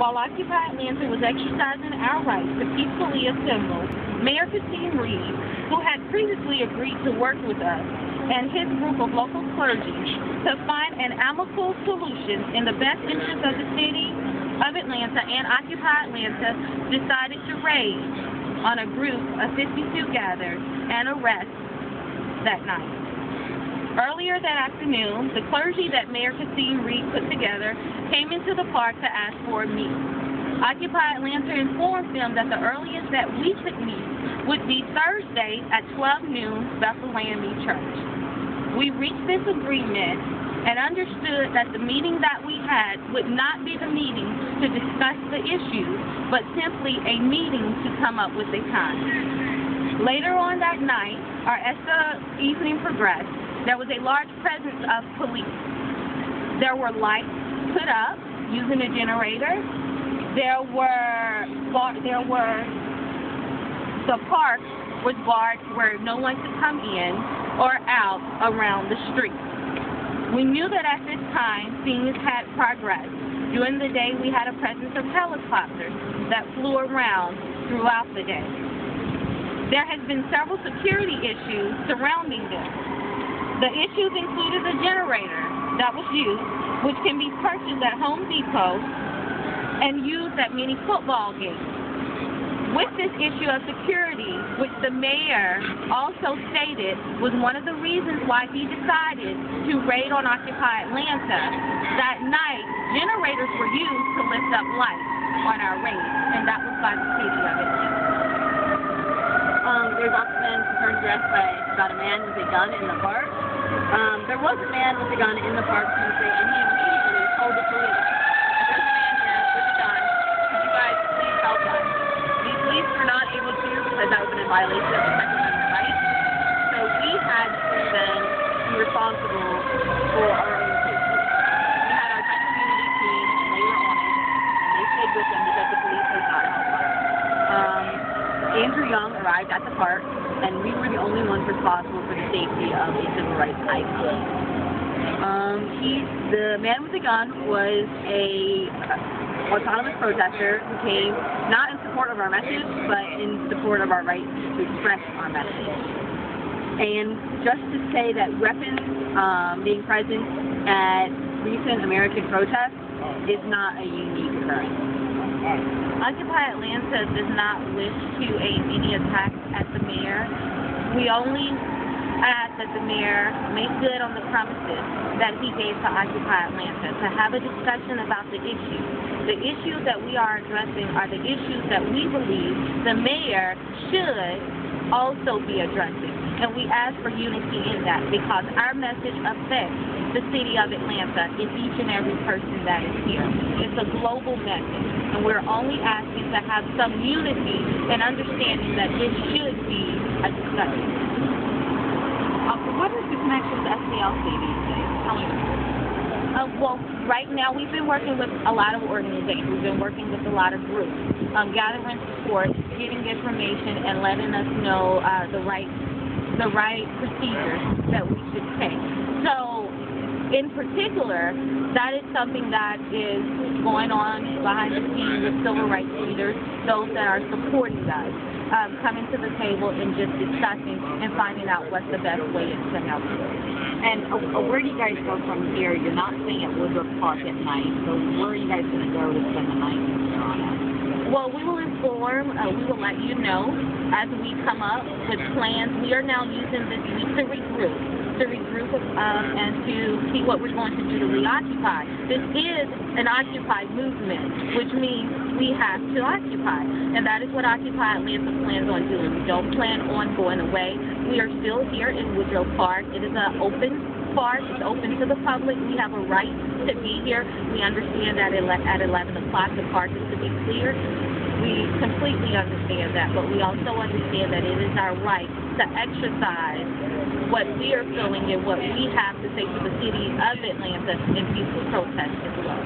While Occupy Atlanta was exercising our right to peacefully assemble, Mayor Reed, who had previously agreed to work with us and his group of local clergy to find an amicable solution in the best interest of the city of Atlanta and Occupy Atlanta, decided to raid on a group of 52 gathered and arrest that night. Earlier that afternoon, the clergy that Mayor Reed put together came into the park to ask for a meeting. Occupy Atlanta informed them that the earliest that we could meet would be Thursday at 12 noon, Bethlehem Church. We reached this agreement and understood that the meeting that we had would not be the meeting to discuss the issues, but simply a meeting to come up with a time. Later on that night, or as the evening progressed, there was a large presence of police. There were lights put up using a generator. The park was barred where no one could come in or out around the street. We knew that at this time things had progressed. During the day we had a presence of helicopters that flew around throughout the day. There has been several security issues surrounding this. The issues included a generator that was used, which can be purchased at Home Depot and used at many football games. With this issue of security, which the mayor also stated was one of the reasons why he decided to raid on Occupy Atlanta, that night generators were used to lift up lights on our raid, and that was by the city of Atlanta. There's also been concerns addressed about a man with a gun in the park. There was a man with a gun in the park Tuesday, and he immediately told the police, "There's a man here with a gun. Could you guys please help us?" The police were not able to because that would have been in violation of the Second Amendment right. So we had to then be responsible for our own safety. We had our Title Community team, and they were on it, and they stayed with them because the police would not help us. Andrew Young arrived at the park, and we were the only ones responsible for the safety of a civil rights icon. The man with the gun was a autonomous protester who came not in support of our message, but in support of our right to express our message. And just to say that weapons being present at recent American protests is not a unique occurrence. Occupy Atlanta does not wish to aim any attacks at the mayor. We only ask that the mayor make good on the promises that he gave to Occupy Atlanta, to have a discussion about the issues. The issues that we are addressing are the issues that we believe the mayor should also be addressing. And we ask for unity in that because our message affects the city of Atlanta and each and every person that is here. It's a global message, and we're only asking to have some unity and understanding that this should be a discussion. What is the connection with SCLC these days? Tell me. Well, right now we've been working with a lot of organizations. We've been working with a lot of groups, gathering support, getting information, and letting us know the right procedures that we should take. So, in particular, that is something that is going on behind the scenes with civil rights leaders, those that are supporting us, coming to the table and just discussing and finding out what's the best way to help us. And where do you guys go from here? You're not staying at Woodruff Park at night, so where are you guys going to go to spend the night from here on out? Well, we will inform, we will let you know as we come up with plans. We are now using this week to regroup and to see what we're going to do to reoccupy. This is an Occupy movement, which means we have to occupy. And that is what Occupy Atlanta plans on doing. We don't plan on going away. We are still here in Woodrow Park. It is an open park. It's open to the public. We have a right to be here. We understand that at 11 o'clock the park is to be cleared. We completely understand that, but we also understand that it is our right to exercise what we are feeling and what we have to say to the city of Atlanta in peaceful protest as well.